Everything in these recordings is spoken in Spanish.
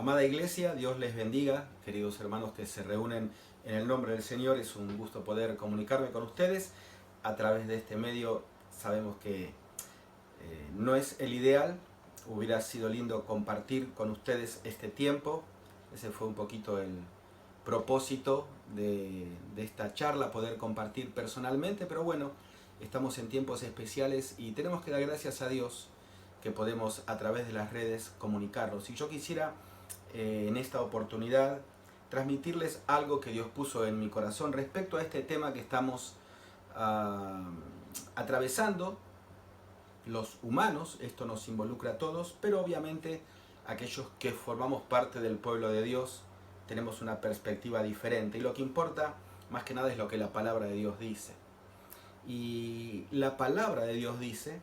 Amada Iglesia, Dios les bendiga, queridos hermanos que se reúnen en el nombre del Señor. Es un gusto poder comunicarme con ustedes a través de este medio. Sabemos que no es el ideal, hubiera sido lindo compartir con ustedes este tiempo. Ese fue un poquito el propósito de esta charla, poder compartir personalmente, pero bueno, estamos en tiempos especiales y tenemos que dar gracias a Dios que podemos a través de las redes comunicarnos. Y yo quisiera en esta oportunidad transmitirles algo que Dios puso en mi corazón respecto a este tema que estamos atravesando los humanos. Esto nos involucra a todos, pero obviamente aquellos que formamos parte del pueblo de Dios tenemos una perspectiva diferente, y lo que importa más que nada es lo que la palabra de Dios dice. Y la palabra de Dios dice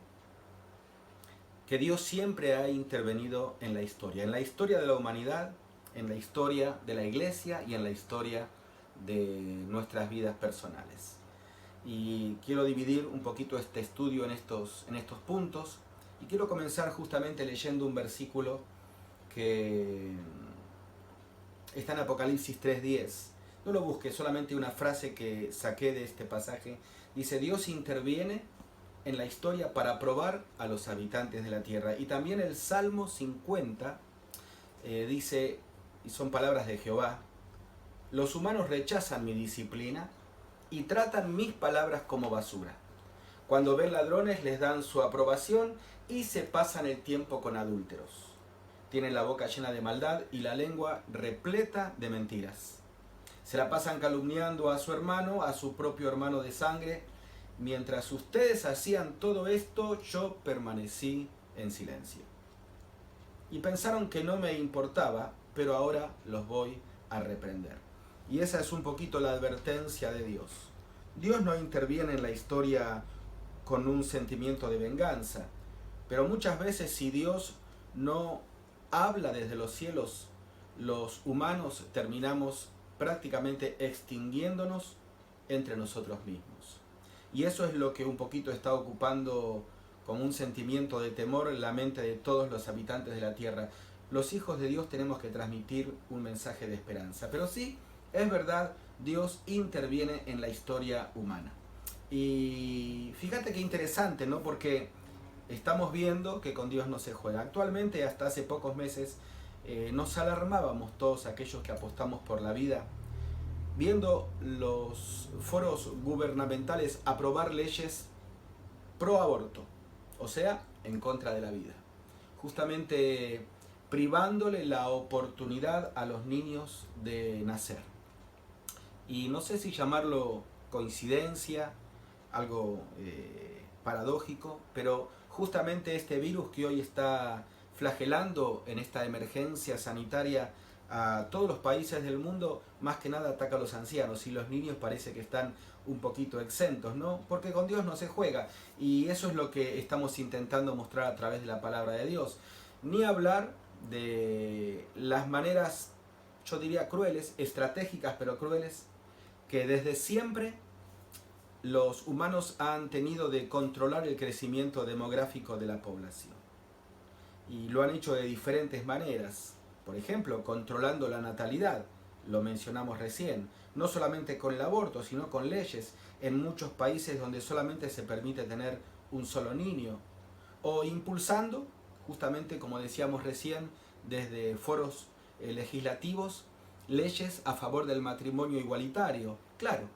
que Dios siempre ha intervenido en la historia de la humanidad, en la historia de la iglesia y en la historia de nuestras vidas personales. Y quiero dividir un poquito este estudio en estos puntos, y quiero comenzar justamente leyendo un versículo que está en Apocalipsis 3:10. No lo busque, solamente una frase que saqué de este pasaje. Dice: Dios interviene en la historia para probar a los habitantes de la tierra. Y también el Salmo 50 dice, y son palabras de Jehová: los humanos rechazan mi disciplina y tratan mis palabras como basura. Cuando ven ladrones les dan su aprobación y se pasan el tiempo con adúlteros. Tienen la boca llena de maldad y la lengua repleta de mentiras. Se la pasan calumniando a su hermano, a su propio hermano de sangre. Mientras ustedes hacían todo esto, yo permanecí en silencio. Y pensaron que no me importaba, pero ahora los voy a reprender. Y esa es un poquito la advertencia de Dios. Dios no interviene en la historia con un sentimiento de venganza, pero muchas veces, si Dios no habla desde los cielos, los humanos terminamos prácticamente extinguiéndonos entre nosotros mismos. Y eso es lo que un poquito está ocupando con un sentimiento de temor en la mente de todos los habitantes de la tierra. Los hijos de Dios tenemos que transmitir un mensaje de esperanza. Pero sí, es verdad, Dios interviene en la historia humana. Y fíjate qué interesante, ¿no? Porque estamos viendo que con Dios no se juega. Actualmente, hasta hace pocos meses, nos alarmábamos todos aquellos que apostamos por la vida, viendo los foros gubernamentales aprobar leyes pro aborto, o sea, en contra de la vida, justamente privándole la oportunidad a los niños de nacer. Y no sé si llamarlo coincidencia, algo paradójico, pero justamente este virus que hoy está flagelando en esta emergencia sanitaria a todos los países del mundo, más que nada ataca a los ancianos, y los niños parece que están un poquito exentos, ¿no? Porque con Dios no se juega, y eso es lo que estamos intentando mostrar a través de la palabra de Dios. Ni hablar de las maneras, yo diría crueles, estratégicas pero crueles, que desde siempre los humanos han tenido de controlar el crecimiento demográfico de la población. Y lo han hecho de diferentes maneras. Por ejemplo, controlando la natalidad, lo mencionamos recién, no solamente con el aborto, sino con leyes en muchos países donde solamente se permite tener un solo niño, o impulsando, justamente como decíamos recién, desde foros legislativos, leyes a favor del matrimonio igualitario. Claro,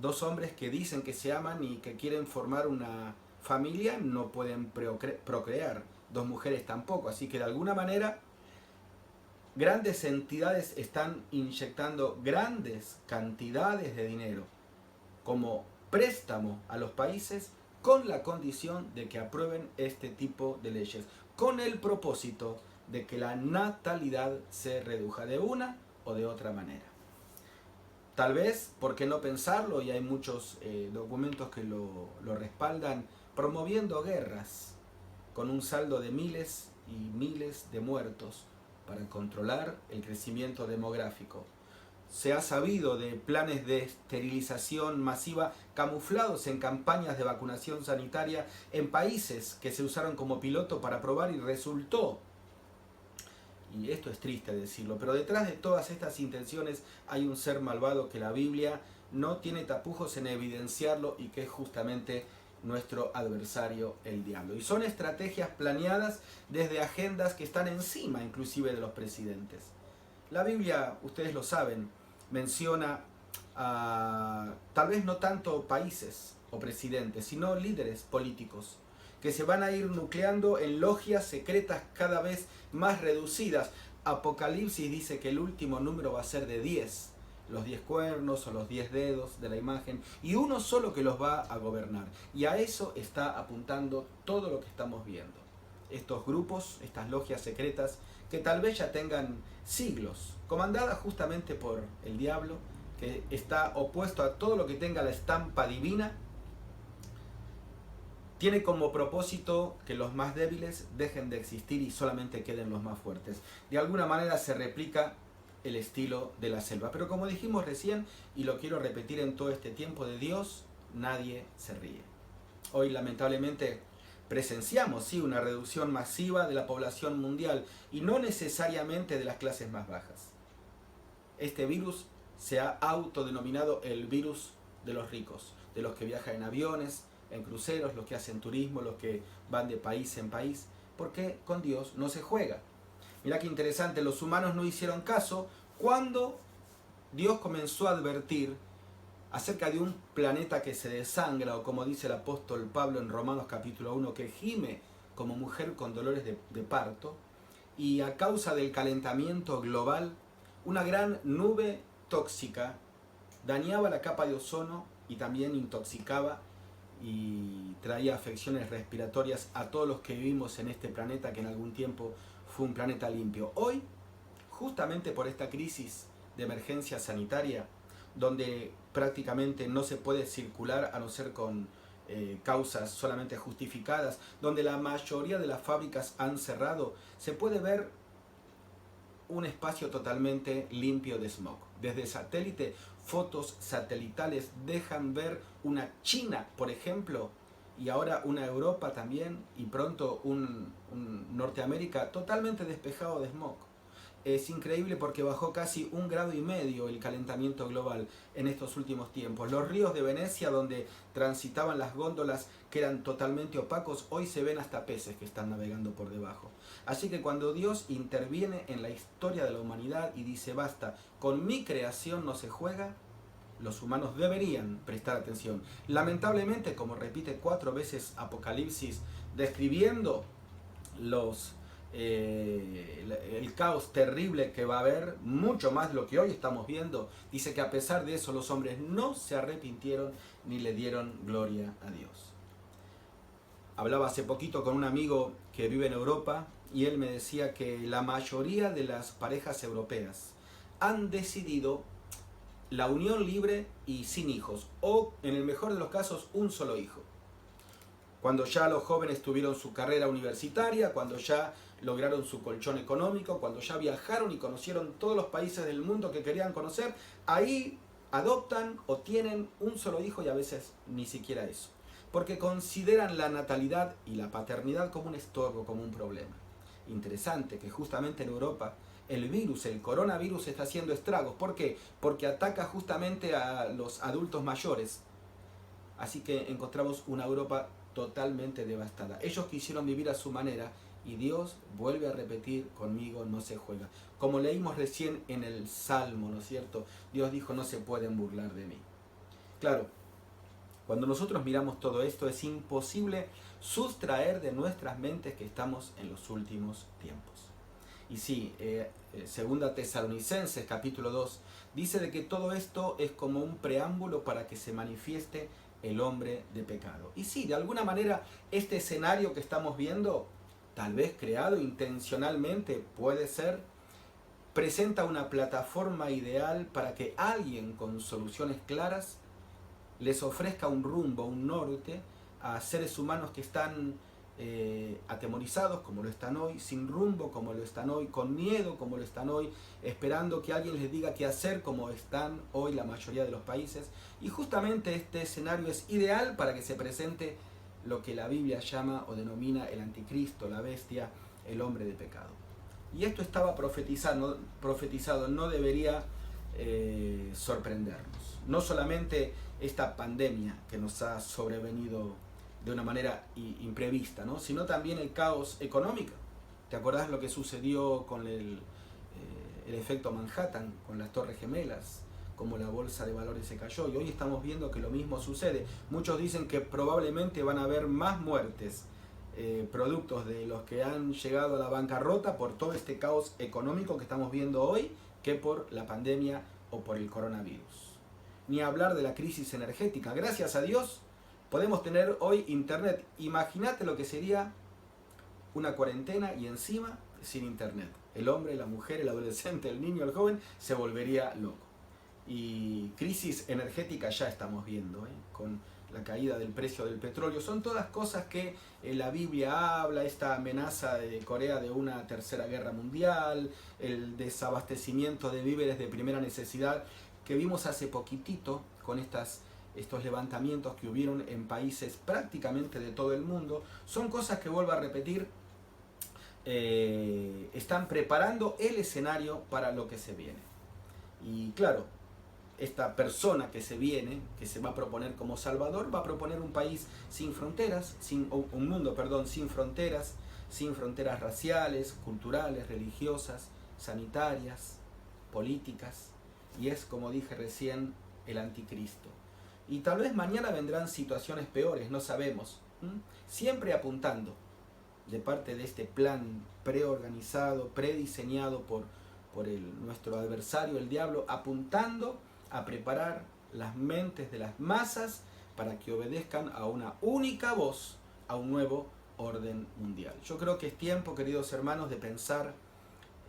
dos hombres que dicen que se aman y que quieren formar una familia no pueden procrear, dos mujeres tampoco, así que de alguna manera grandes entidades están inyectando grandes cantidades de dinero como préstamo a los países con la condición de que aprueben este tipo de leyes, con el propósito de que la natalidad se reduja de una o de otra manera. Tal vez, ¿por qué no pensarlo? Y hay muchos documentos que lo respaldan, promoviendo guerras con un saldo de miles y miles de muertos para controlar el crecimiento demográfico. Se ha sabido de planes de esterilización masiva camuflados en campañas de vacunación sanitaria en países que se usaron como piloto para probar, y resultó Y esto es triste decirlo, pero detrás de todas estas intenciones hay un ser malvado que la Biblia no tiene tapujos en evidenciarlo y que es justamente nuestro adversario, el diablo. Y son estrategias planeadas desde agendas que están encima inclusive de los presidentes. La Biblia, ustedes lo saben, menciona a tal vez no tanto países o presidentes, sino líderes políticos que se van a ir nucleando en logias secretas cada vez más reducidas. Apocalipsis dice que el último número va a ser de 10, los 10 cuernos o los 10 dedos de la imagen, y uno solo que los va a gobernar. Y a eso está apuntando todo lo que estamos viendo. Estos grupos, estas logias secretas, que tal vez ya tengan siglos, comandadas justamente por el diablo, que está opuesto a todo lo que tenga la estampa divina, tiene como propósito que los más débiles dejen de existir y solamente queden los más fuertes. De alguna manera se replica el estilo de la selva. Pero como dijimos recién, y lo quiero repetir en todo este tiempo, de Dios nadie se ríe. Hoy lamentablemente presenciamos, sí, una reducción masiva de la población mundial y no necesariamente de las clases más bajas. Este virus se ha autodenominado el virus de los ricos, de los que viajan en aviones, en cruceros, los que hacen turismo, los que van de país en país, porque con Dios no se juega. Mirá qué interesante, los humanos no hicieron caso cuando Dios comenzó a advertir acerca de un planeta que se desangra, o como dice el apóstol Pablo en Romanos capítulo 1, que gime como mujer con dolores de parto, y a causa del calentamiento global, una gran nube tóxica dañaba la capa de ozono y también intoxicaba y traía afecciones respiratorias a todos los que vivimos en este planeta que en algún tiempo fue un planeta limpio. Hoy, justamente por esta crisis de emergencia sanitaria, donde prácticamente no se puede circular a no ser con causas solamente justificadas, donde la mayoría de las fábricas han cerrado, se puede ver un espacio totalmente limpio de smog. Desde satélite, fotos satelitales dejan ver una China, por ejemplo, y ahora una Europa también, y pronto un Norteamérica totalmente despejado de smog. Es increíble porque bajó casi 1,5 grados el calentamiento global en estos últimos tiempos. Los ríos de Venecia, donde transitaban las góndolas que eran totalmente opacos, hoy se ven hasta peces que están navegando por debajo. Así que cuando Dios interviene en la historia de la humanidad y dice basta, con mi creación no se juega, los humanos deberían prestar atención. Lamentablemente, como repite 4 veces Apocalipsis, describiendo el caos terrible que va a haber, mucho más de lo que hoy estamos viendo, dice que a pesar de eso los hombres no se arrepintieron ni le dieron gloria a Dios. Hablaba hace poquito con un amigo que vive en Europa y él me decía que la mayoría de las parejas europeas han decidido la unión libre y sin hijos, o en el mejor de los casos un solo hijo. Cuando ya los jóvenes tuvieron su carrera universitaria, cuando ya lograron su colchón económico, cuando ya viajaron y conocieron todos los países del mundo que querían conocer, ahí adoptan o tienen un solo hijo y a veces ni siquiera eso. Porque consideran la natalidad y la paternidad como un estorbo, como un problema. Interesante que justamente en Europa el virus, el coronavirus, está haciendo estragos. ¿Por qué? Porque ataca justamente a los adultos mayores. Así que encontramos una Europa totalmente devastada. Ellos quisieron vivir a su manera y Dios vuelve a repetir, conmigo no se juega. Como leímos recién en el Salmo, ¿no es cierto? Dios dijo, no se pueden burlar de mí. Claro, cuando nosotros miramos todo esto es imposible sustraer de nuestras mentes que estamos en los últimos tiempos. Y sí, segunda Tesalonicenses capítulo 2 dice de que todo esto es como un preámbulo para que se manifieste el hombre de pecado. Y sí, de alguna manera este escenario que estamos viendo, tal vez creado intencionalmente, puede ser, presenta una plataforma ideal para que alguien con soluciones claras les ofrezca un rumbo, un norte a seres humanos que están atemorizados como lo están hoy, sin rumbo como lo están hoy, con miedo como lo están hoy, esperando que alguien les diga qué hacer como están hoy la mayoría de los países. Y justamente este escenario es ideal para que se presente lo que la Biblia llama o denomina el anticristo, la bestia, el hombre de pecado. Y esto estaba profetizado, no debería sorprendernos. No solamente esta pandemia que nos ha sobrevenido de una manera imprevista, ¿no? Sino también el caos económico. ¿Te acordás lo que sucedió con el efecto Manhattan, con las Torres Gemelas? Como la bolsa de valores se cayó, y hoy estamos viendo que lo mismo sucede. Muchos dicen que probablemente van a haber más muertes productos de los que han llegado a la bancarrota por todo este caos económico que estamos viendo hoy, que por la pandemia o por el coronavirus. Ni hablar de la crisis energética. Gracias a Dios podemos tener hoy internet. Imagínate lo que sería una cuarentena y encima sin internet. El hombre, la mujer, el adolescente, el niño, el joven se volvería loco. Y crisis energética ya estamos viendo, con la caída del precio del petróleo. Son todas cosas que la Biblia habla, esta amenaza de Corea de una tercera guerra mundial, el desabastecimiento de víveres de primera necesidad que vimos hace poquitito con estos levantamientos que hubieron en países prácticamente de todo el mundo. Son cosas que, vuelvo a repetir, están preparando el escenario para lo que se viene. Y claro, esta persona que se viene, que se va a proponer como Salvador, va a proponer un país sin fronteras, un mundo, sin fronteras raciales, culturales, religiosas, sanitarias, políticas, y es, como dije recién, el anticristo. Y tal vez mañana vendrán situaciones peores, no sabemos, siempre apuntando de parte de este plan preorganizado, prediseñado por nuestro adversario, el diablo, apuntando a preparar las mentes de las masas para que obedezcan a una única voz, a un nuevo orden mundial. Yo creo que es tiempo, queridos hermanos, de pensar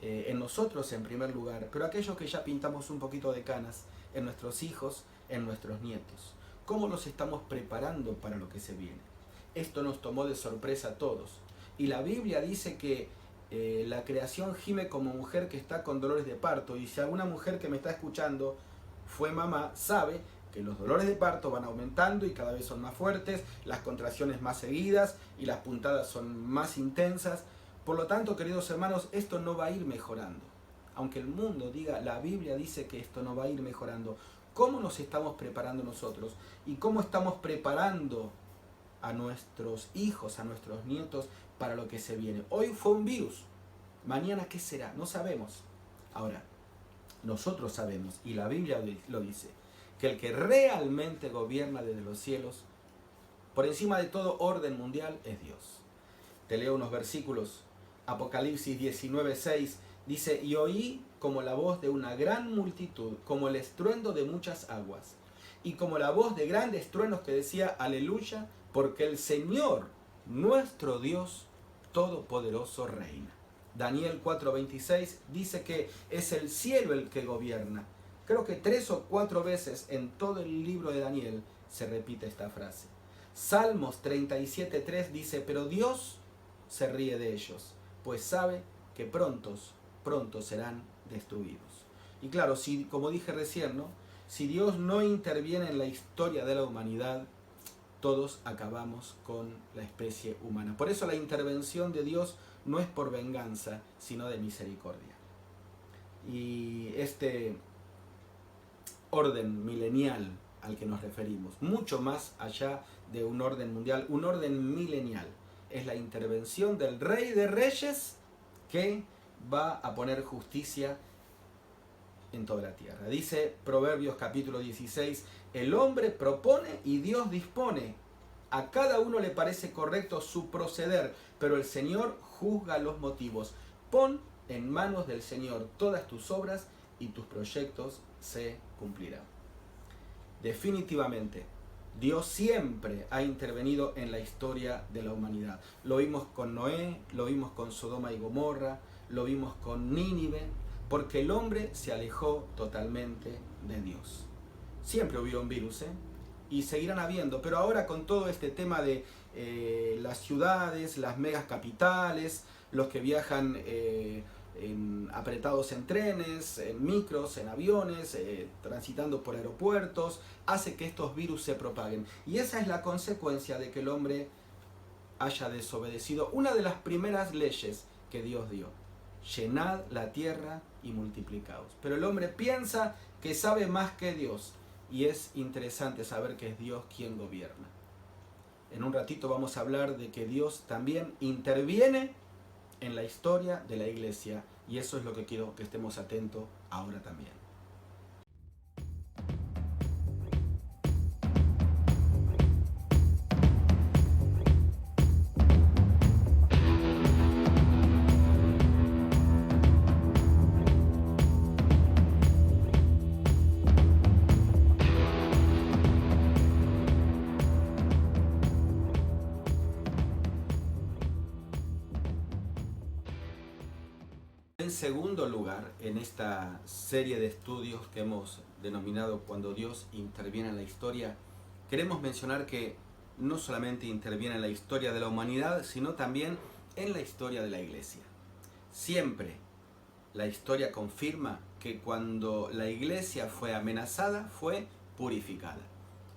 en nosotros en primer lugar, pero aquellos que ya pintamos un poquito de canas, en nuestros hijos, en nuestros nietos. ¿Cómo los estamos preparando para lo que se viene? Esto nos tomó de sorpresa a todos. Y la Biblia dice que la creación gime como mujer que está con dolores de parto. Y si alguna mujer que me está escuchando fue mamá, sabe que los dolores de parto van aumentando y cada vez son más fuertes, las contracciones más seguidas y las puntadas son más intensas. Por lo tanto, queridos hermanos, esto no va a ir mejorando. Aunque el mundo diga, la Biblia dice que esto no va a ir mejorando. ¿Cómo nos estamos preparando nosotros? ¿Y cómo estamos preparando a nuestros hijos, a nuestros nietos para lo que se viene? Hoy fue un virus. Mañana, ¿qué será? No sabemos. Ahora, nosotros sabemos, y la Biblia lo dice, que el que realmente gobierna desde los cielos, por encima de todo orden mundial, es Dios. Te leo unos versículos. Apocalipsis 19:6 dice: y oí como la voz de una gran multitud, como el estruendo de muchas aguas, y como la voz de grandes truenos que decía: aleluya, porque el Señor, nuestro Dios Todopoderoso, reina. Daniel 4:26 dice que es el cielo el que gobierna. Creo que 3 o 4 veces en todo el libro de Daniel se repite esta frase. Salmos 37:3 dice: pero Dios se ríe de ellos, pues sabe que pronto serán destruidos. Y claro, si, como dije recién, ¿no? Si Dios no interviene en la historia de la humanidad, todos acabamos con la especie humana. Por eso la intervención de Dios no es por venganza, sino de misericordia. Y este orden milenial al que nos referimos, mucho más allá de un orden mundial, un orden milenial, es la intervención del Rey de Reyes que va a poner justicia en toda la tierra. Dice Proverbios capítulo 16, el hombre propone y Dios dispone. A cada uno le parece correcto su proceder, pero el Señor juzga los motivos. Pon en manos del Señor todas tus obras y tus proyectos se cumplirán. Definitivamente, Dios siempre ha intervenido en la historia de la humanidad. Lo vimos con Noé, lo vimos con Sodoma y Gomorra, lo vimos con Nínive, porque el hombre se alejó totalmente de Dios. Siempre hubieron virus, y seguirán habiendo, pero ahora con todo este tema de las ciudades, las megas capitales, los que viajan apretados en trenes, en micros, en aviones, transitando por aeropuertos, hace que estos virus se propaguen. Y esa es la consecuencia de que el hombre haya desobedecido una de las primeras leyes que Dios dio, llenad la tierra y multiplicaos. Pero el hombre piensa que sabe más que Dios, y es interesante saber que es Dios quien gobierna. En un ratito vamos a hablar de que Dios también interviene en la historia de la iglesia, y eso es lo que quiero que estemos atentos ahora también. En segundo lugar, en esta serie de estudios que hemos denominado Cuando Dios interviene en la historia, queremos mencionar que no solamente interviene en la historia de la humanidad, sino también en la historia de la iglesia. Siempre la historia confirma que cuando la iglesia fue amenazada, fue purificada.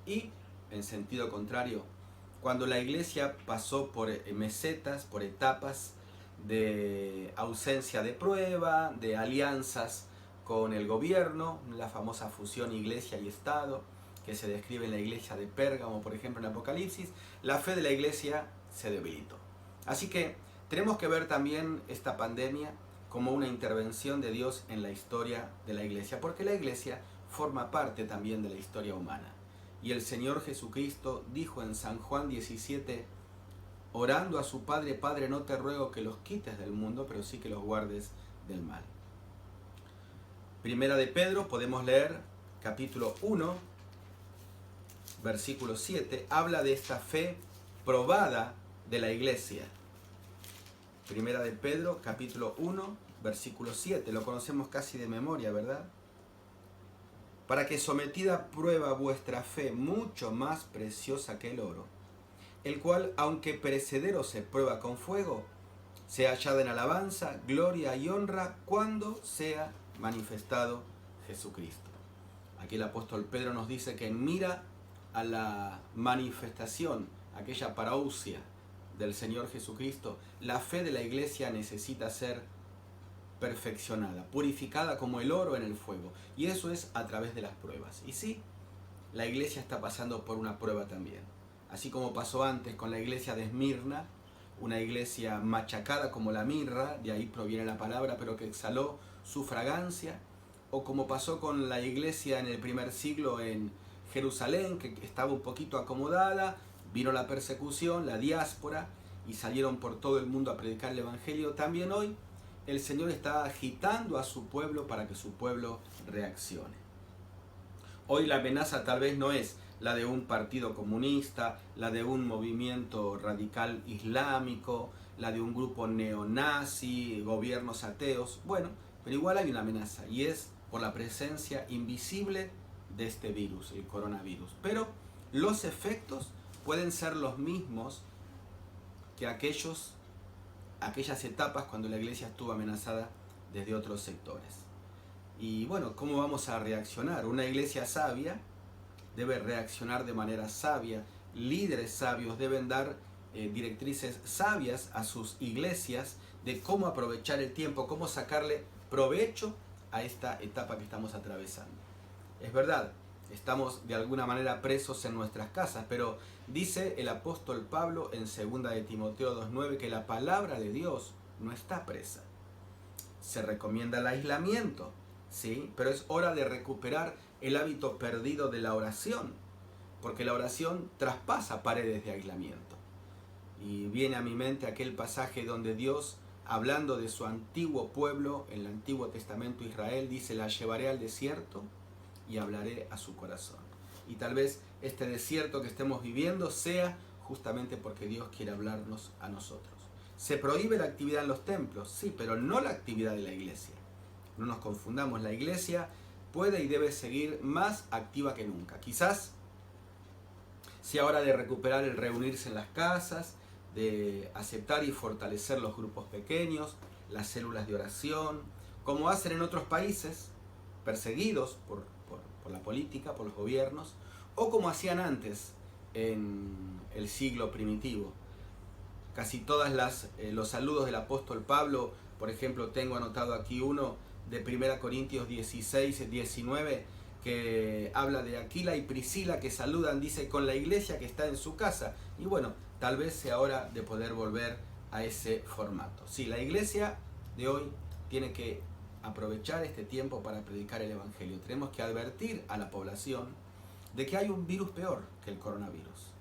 Y, en sentido contrario, cuando la iglesia pasó por mesetas, por etapas, de ausencia de prueba, de alianzas con el gobierno, la famosa fusión iglesia y Estado, que se describe en la iglesia de Pérgamo, por ejemplo, en Apocalipsis, la fe de la iglesia se debilitó. Así que tenemos que ver también esta pandemia como una intervención de Dios en la historia de la iglesia, porque la iglesia forma parte también de la historia humana. Y el Señor Jesucristo dijo en San Juan 17, orando a su Padre: Padre, no te ruego que los quites del mundo, pero sí que los guardes del mal. Primera de Pedro, podemos leer capítulo 1, versículo 7, habla de esta fe probada de la iglesia. Primera de Pedro, capítulo 1, versículo 7, lo conocemos casi de memoria, ¿verdad? Para que sometida a prueba vuestra fe, mucho más preciosa que el oro, el cual, aunque perecedero se prueba con fuego, sea hallada en alabanza, gloria y honra cuando sea manifestado Jesucristo. Aquí el apóstol Pedro nos dice que en mira a la manifestación, aquella parousia del Señor Jesucristo, la fe de la iglesia necesita ser perfeccionada, purificada como el oro en el fuego. Y eso es a través de las pruebas. Y sí, la iglesia está pasando por una prueba también. Así como pasó antes con la iglesia de Esmirna, una iglesia machacada como la mirra, de ahí proviene la palabra, pero que exhaló su fragancia, o como pasó con la iglesia en el primer siglo en Jerusalén, que estaba un poquito acomodada, vino la persecución, la diáspora, y salieron por todo el mundo a predicar el evangelio. También hoy el Señor está agitando a su pueblo para que su pueblo reaccione. Hoy la amenaza tal vez no es la de un partido comunista, la de un movimiento radical islámico, la de un grupo neonazi, gobiernos ateos. Bueno, pero igual hay una amenaza, y es por la presencia invisible de este virus, el coronavirus. Pero los efectos pueden ser los mismos que aquellas etapas cuando la iglesia estuvo amenazada desde otros sectores. Y bueno, ¿cómo vamos a reaccionar? Una iglesia sabia debe reaccionar de manera sabia. Líderes sabios deben dar directrices sabias a sus iglesias de cómo aprovechar el tiempo, cómo sacarle provecho a esta etapa que estamos atravesando. Es verdad, estamos de alguna manera presos en nuestras casas, pero dice el apóstol Pablo en 2 de Timoteo 2:9 que la palabra de Dios no está presa. Se recomienda el aislamiento, ¿sí? Pero es hora de recuperar el hábito perdido de la oración, porque la oración traspasa paredes de aislamiento. Y viene a mi mente aquel pasaje donde Dios, hablando de su antiguo pueblo, en el Antiguo Testamento Israel, dice: la llevaré al desierto y hablaré a su corazón. Y tal vez este desierto que estemos viviendo sea justamente porque Dios quiere hablarnos a nosotros. Se prohíbe la actividad en los templos, sí, pero no la actividad de la iglesia. No nos confundamos, la iglesia puede y debe seguir más activa que nunca. Quizás sea hora de recuperar el reunirse en las casas, de aceptar y fortalecer los grupos pequeños, las células de oración, como hacen en otros países perseguidos por la política, por los gobiernos, o como hacían antes en el siglo primitivo. Casi todas los saludos del apóstol Pablo Por ejemplo, tengo anotado aquí uno de 1 Corintios 16, 19, que habla de Aquila y Priscila que saludan, dice, con la iglesia que está en su casa. Y bueno, tal vez sea hora de poder volver a ese formato. Sí, la iglesia de hoy tiene que aprovechar este tiempo para predicar el Evangelio. Tenemos que advertir a la población de que hay un virus peor que el coronavirus.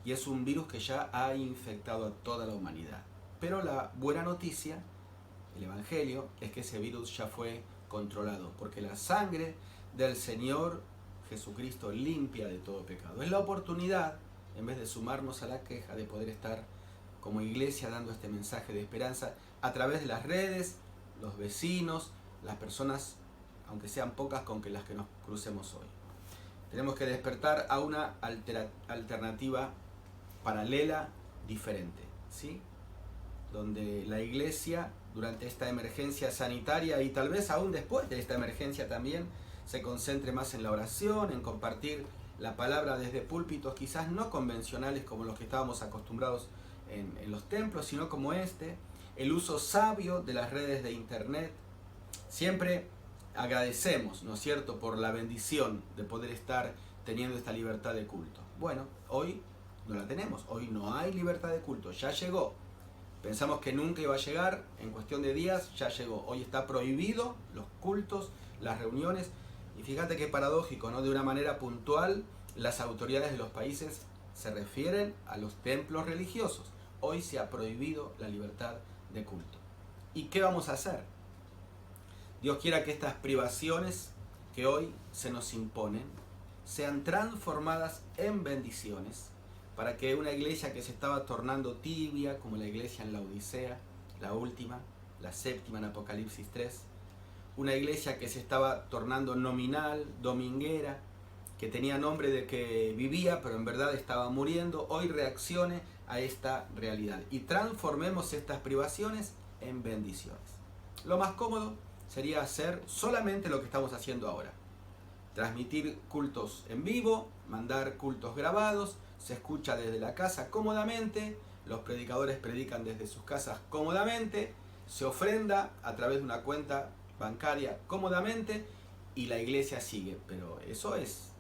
Y es un virus que ya ha infectado a toda la humanidad. Pero la buena noticia, el Evangelio, es que ese virus ya fue controlado, porque la sangre del Señor Jesucristo limpia de todo pecado. Es la oportunidad, en vez de sumarnos a la queja, de poder estar como iglesia dando este mensaje de esperanza a través de las redes, los vecinos, las personas, aunque sean pocas, con que las que nos crucemos hoy. Tenemos que despertar a una alternativa paralela, diferente, ¿sí? Donde la iglesia, durante esta emergencia sanitaria y tal vez aún después de esta emergencia también, se concentre más en la oración, en compartir la palabra desde púlpitos quizás no convencionales como los que estábamos acostumbrados en los templos, sino como el uso sabio de las redes de internet. Siempre agradecemos, ¿no es cierto?, por la bendición de poder estar teniendo esta libertad de culto. Bueno, hoy no la tenemos, hoy no hay libertad de culto, ya llegó. Pensamos que nunca iba a llegar, en cuestión de días ya llegó. Hoy está prohibido los cultos, las reuniones, y fíjate qué paradójico, ¿no? De una manera puntual, las autoridades de los países se refieren a los templos religiosos. Hoy se ha prohibido la libertad de culto. ¿Y qué vamos a hacer? Dios quiera que estas privaciones que hoy se nos imponen sean transformadas en bendiciones, para que una iglesia que se estaba tornando tibia, como la iglesia en la Odisea, la última, la séptima en Apocalipsis 3, una iglesia que se estaba tornando nominal, dominguera, que tenía nombre de que vivía, pero en verdad estaba muriendo, hoy reaccione a esta realidad y transformemos estas privaciones en bendiciones. Lo más cómodo sería hacer solamente lo que estamos haciendo ahora. Transmitir cultos en vivo, mandar cultos grabados, se escucha desde la casa cómodamente, los predicadores predican desde sus casas cómodamente, se ofrenda a través de una cuenta bancaria cómodamente y la iglesia sigue. Pero eso es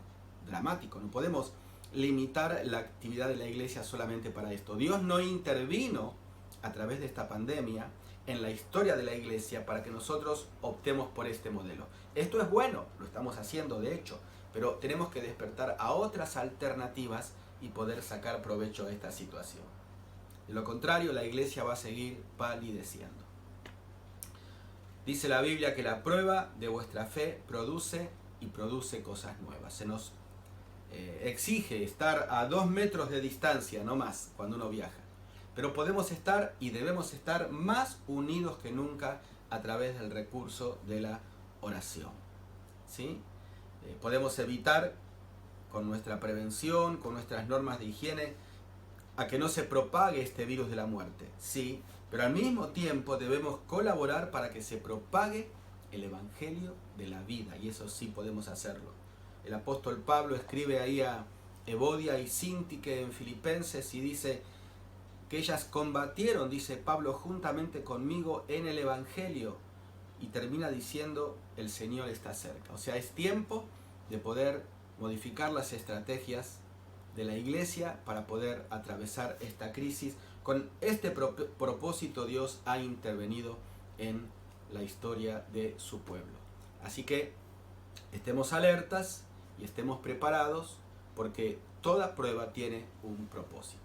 dramático, no podemos limitar la actividad de la iglesia solamente para esto. Dios no intervino a través de esta pandemia en la historia de la iglesia para que nosotros optemos por este modelo. Esto es bueno, lo estamos haciendo de hecho, pero tenemos que despertar a otras alternativas y poder sacar provecho de esta situación. De lo contrario, la iglesia va a seguir palideciendo. Dice la Biblia que la prueba de vuestra fe produce cosas nuevas. Se nos exige estar a 2 metros de distancia, no más, cuando uno viaja. Pero podemos estar y debemos estar más unidos que nunca a través del recurso de la oración. ¿Sí? Podemos evitar con nuestra prevención, con nuestras normas de higiene, a que no se propague este virus de la muerte. Sí, pero al mismo tiempo debemos colaborar para que se propague el Evangelio de la vida, y eso sí podemos hacerlo. El apóstol Pablo escribe ahí a Evodia y Síntique en Filipenses y dice que ellas combatieron, dice Pablo, juntamente conmigo en el Evangelio, y termina diciendo, el Señor está cerca. O sea, es tiempo de poder modificar las estrategias de la iglesia para poder atravesar esta crisis. Con este propósito Dios ha intervenido en la historia de su pueblo. Así que estemos alertas y estemos preparados, porque toda prueba tiene un propósito.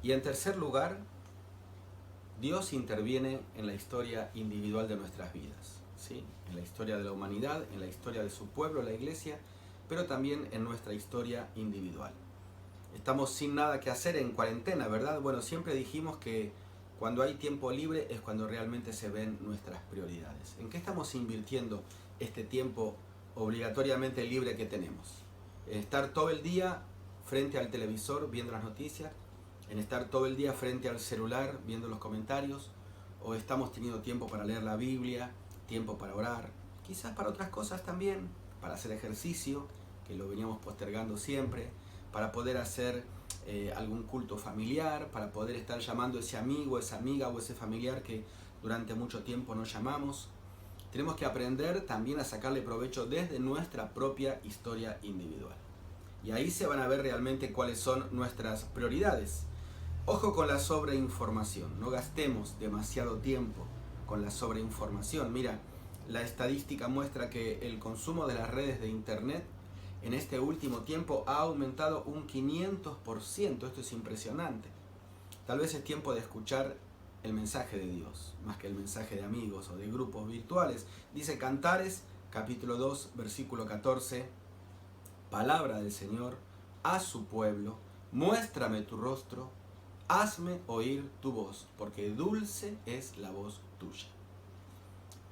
Y en tercer lugar, Dios interviene en la historia individual de nuestras vidas, ¿sí? En la historia de la humanidad, en la historia de su pueblo, la iglesia, pero también en nuestra historia individual. Estamos sin nada que hacer en cuarentena, ¿verdad? Bueno, siempre dijimos que cuando hay tiempo libre es cuando realmente se ven nuestras prioridades. ¿En qué estamos invirtiendo este tiempo obligatoriamente libre que tenemos. Estar todo el día frente al televisor viendo las noticias, en estar todo el día frente al celular viendo los comentarios, o estamos teniendo tiempo para leer la Biblia, tiempo para orar, quizás para otras cosas también, para hacer ejercicio, que lo veníamos postergando siempre, para poder hacer algún culto familiar, para poder estar llamando a ese amigo, esa amiga o ese familiar que durante mucho tiempo no llamamos. Tenemos que aprender también a sacarle provecho desde nuestra propia historia individual. Y ahí se van a ver realmente cuáles son nuestras prioridades. Ojo con la sobreinformación, no gastemos demasiado tiempo con la sobreinformación. Mira, la estadística muestra que el consumo de las redes de internet en este último tiempo ha aumentado un 500%, esto es impresionante. Tal vez es tiempo de escuchar el mensaje de Dios, más que el mensaje de amigos o de grupos virtuales. Dice Cantares, capítulo 2, versículo 14, palabra del Señor a su pueblo, muéstrame tu rostro, hazme oír tu voz, porque dulce es la voz tuya.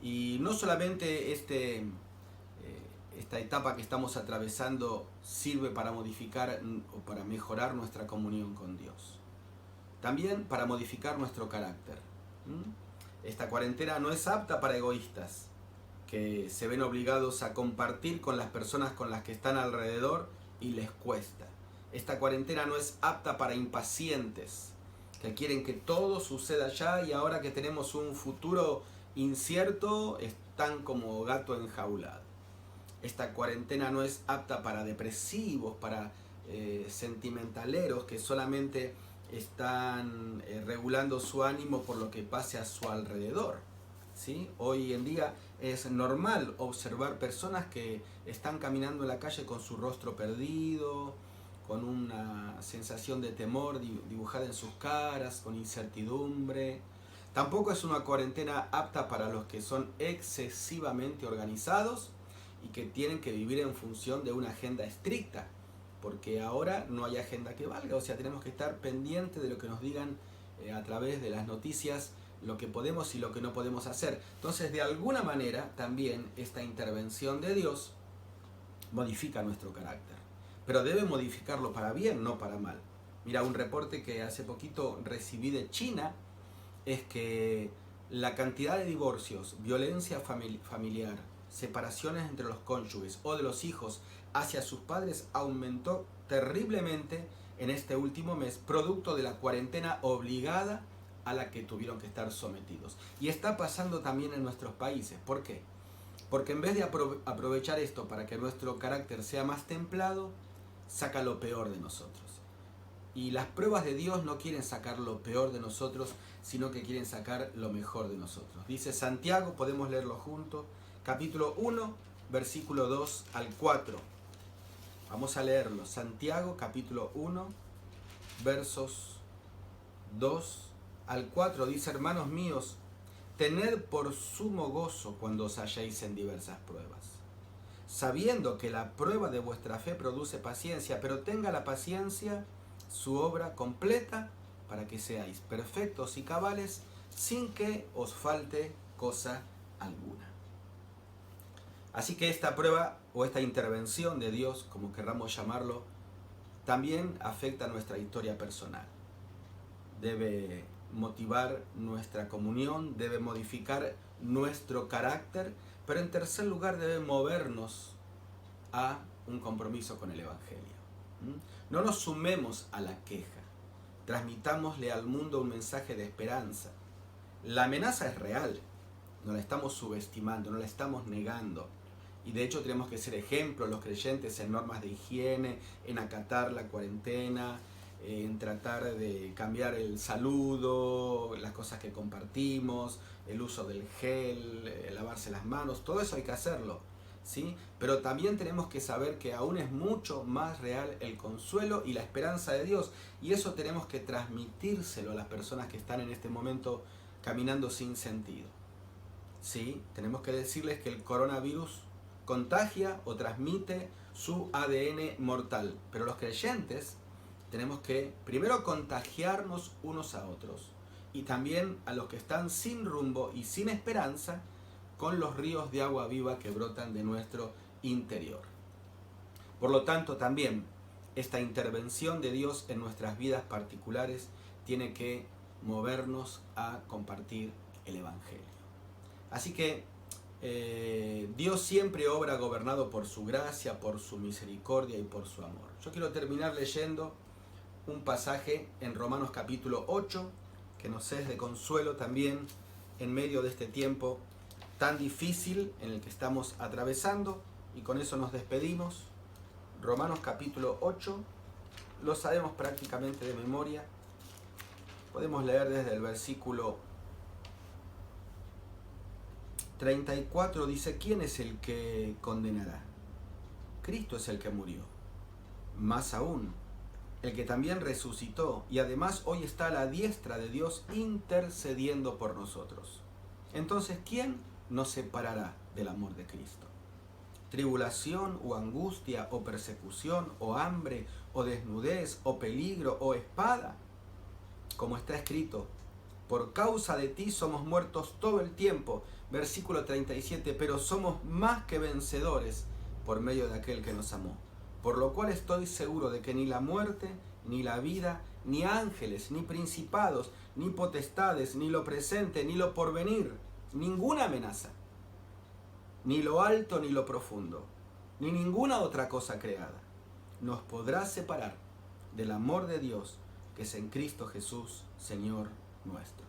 Y no solamente esta etapa que estamos atravesando sirve para modificar o para mejorar nuestra comunión con Dios, también para modificar nuestro carácter. Esta cuarentena no es apta para egoístas, que se ven obligados a compartir con las personas con las que están alrededor y les cuesta. Esta cuarentena no es apta para impacientes, que quieren que todo suceda ya y ahora que tenemos un futuro incierto, están como gato enjaulado. Esta cuarentena no es apta para depresivos, para sentimentaleros que solamente están regulando su ánimo por lo que pase a su alrededor, ¿sí? Hoy en día es normal observar personas que están caminando en la calle con su rostro perdido, con una sensación de temor dibujada en sus caras, con incertidumbre. Tampoco es una cuarentena apta para los que son excesivamente organizados y que tienen que vivir en función de una agenda estricta, porque ahora no hay agenda que valga, o sea, tenemos que estar pendientes de lo que nos digan a través de las noticias, lo que podemos y lo que no podemos hacer. Entonces, de alguna manera, también esta intervención de Dios modifica nuestro carácter, pero debe modificarlo para bien, no para mal. Mira, un reporte que hace poquito recibí de China es que la cantidad de divorcios, violencia familiar, separaciones entre los cónyuges o de los hijos hacia sus padres aumentó terriblemente en este último mes, producto de la cuarentena obligada a la que tuvieron que estar sometidos. Y está pasando también en nuestros países. ¿Por qué? Porque en vez de aprovechar esto para que nuestro carácter sea más templado, saca lo peor de nosotros. Y las pruebas de Dios no quieren sacar lo peor de nosotros, sino que quieren sacar lo mejor de nosotros. Dice Santiago, podemos leerlo juntos, capítulo 1, versículo 2 al 4. Vamos a leerlo. Santiago, capítulo 1, versos 2 al 4. Dice, hermanos míos, tened por sumo gozo cuando os halléis en diversas pruebas, sabiendo que la prueba de vuestra fe produce paciencia, pero tenga la paciencia su obra completa para que seáis perfectos y cabales sin que os falte cosa alguna. Así que esta prueba o esta intervención de Dios, como querramos llamarlo, también afecta a nuestra historia personal. Debe motivar nuestra comunión, debe modificar nuestro carácter, pero en tercer lugar debe movernos a un compromiso con el Evangelio. No nos sumemos a la queja, transmitámosle al mundo un mensaje de esperanza. La amenaza es real, no la estamos subestimando, no la estamos negando. Y de hecho tenemos que ser ejemplos los creyentes en normas de higiene, en acatar la cuarentena, en tratar de cambiar el saludo, las cosas que compartimos, el uso del gel, lavarse las manos, todo eso hay que hacerlo, ¿sí? Pero también tenemos que saber que aún es mucho más real el consuelo y la esperanza de Dios, y eso tenemos que transmitírselo a las personas que están en este momento caminando sin sentido, ¿sí? Tenemos que decirles que el coronavirus contagia o transmite su ADN mortal, pero los creyentes tenemos que primero contagiarnos unos a otros y también a los que están sin rumbo y sin esperanza con los ríos de agua viva que brotan de nuestro interior. Por lo tanto, también esta intervención de Dios en nuestras vidas particulares tiene que movernos a compartir el Evangelio. Así que Dios siempre obra gobernado por su gracia, por su misericordia y por su amor. Yo quiero terminar leyendo un pasaje en Romanos capítulo 8, que nos es de consuelo también en medio de este tiempo tan difícil en el que estamos atravesando, y con eso nos despedimos. Romanos capítulo 8, lo sabemos prácticamente de memoria. Podemos leer desde el versículo 34, dice: ¿quién es el que condenará? Cristo es el que murió. Más aún, el que también resucitó y además hoy está a la diestra de Dios intercediendo por nosotros. Entonces, ¿quién nos separará del amor de Cristo? ¿Tribulación o angustia o persecución o hambre o desnudez o peligro o espada? Como está escrito: por causa de ti somos muertos todo el tiempo. Versículo 37, pero somos más que vencedores por medio de aquel que nos amó. Por lo cual estoy seguro de que ni la muerte, ni la vida, ni ángeles, ni principados, ni potestades, ni lo presente, ni lo porvenir, ninguna amenaza, ni lo alto, ni lo profundo, ni ninguna otra cosa creada, nos podrá separar del amor de Dios que es en Cristo Jesús, Señor nuestro.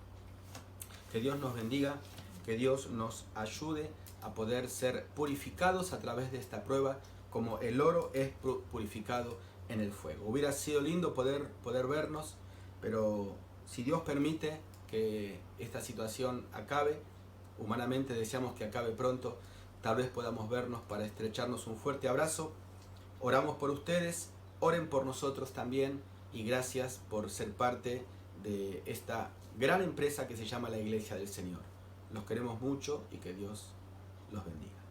Que Dios nos bendiga, que Dios nos ayude a poder ser purificados a través de esta prueba, como el oro es purificado en el fuego. Hubiera sido lindo poder vernos, pero si Dios permite que esta situación acabe, humanamente deseamos que acabe pronto, tal vez podamos vernos para estrecharnos un fuerte abrazo. Oramos por ustedes, oren por nosotros también, y gracias por ser parte de esta gran empresa que se llama la Iglesia del Señor. Los queremos mucho y que Dios los bendiga.